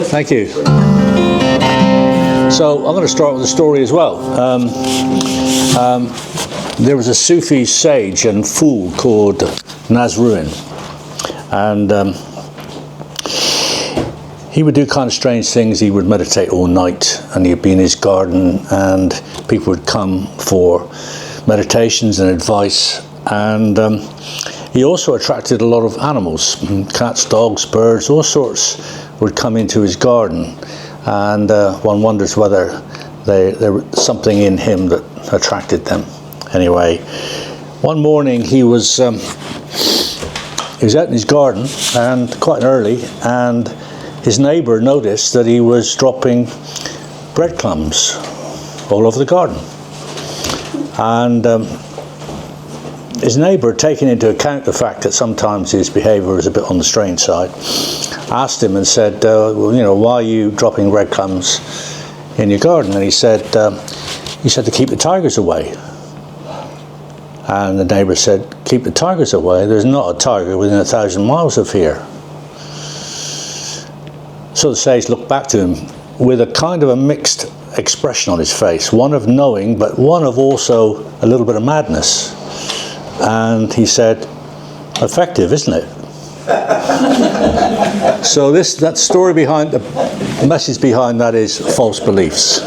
Thank you. So I'm going to start with a story as well. There was a Sufi sage and fool called Nasruddin, and he would do kind of strange things. He would meditate all night, and he'd be in his garden, and people would come for meditations and advice. And he also attracted a lot of animals, cats, dogs, birds, all sorts would come into his garden. And one wonders whether there was something in him that attracted them. Anyway, one morning he was out in his garden, and quite early, and his neighbour noticed that he was dropping breadcrumbs all over the garden. And his neighbour, taking into account the fact that sometimes his behaviour was a bit on the strange side, asked him and said, why are you dropping breadcrumbs in your garden? And he said to keep the tigers away. And the neighbour said, keep the tigers away? There's not a tiger within 1,000 miles of here. So the sage looked back to him with a kind of a mixed expression on his face, one of knowing, but one of also a little bit of madness. And he said, effective, isn't it? So that story behind, the message behind that is false beliefs.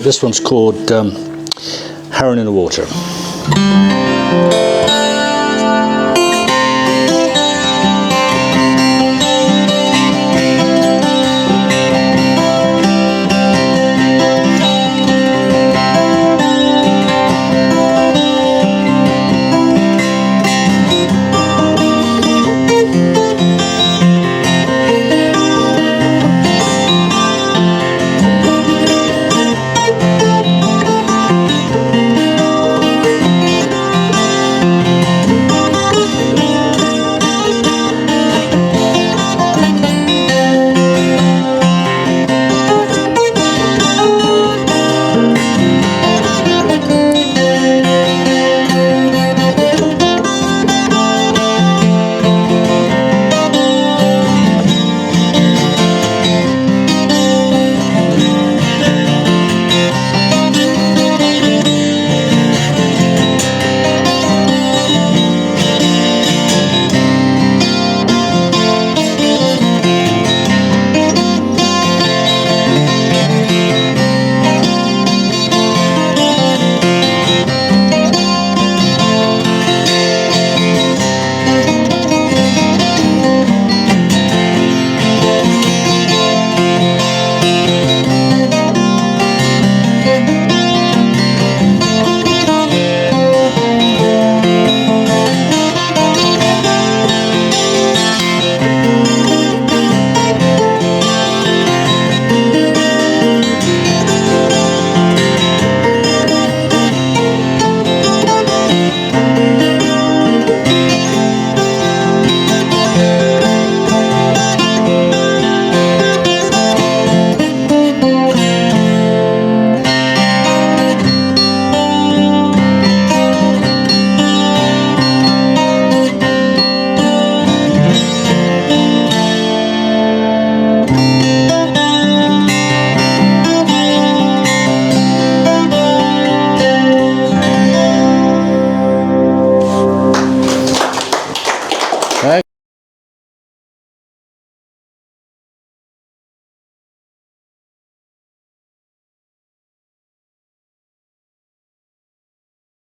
This one's called Heron in the Water.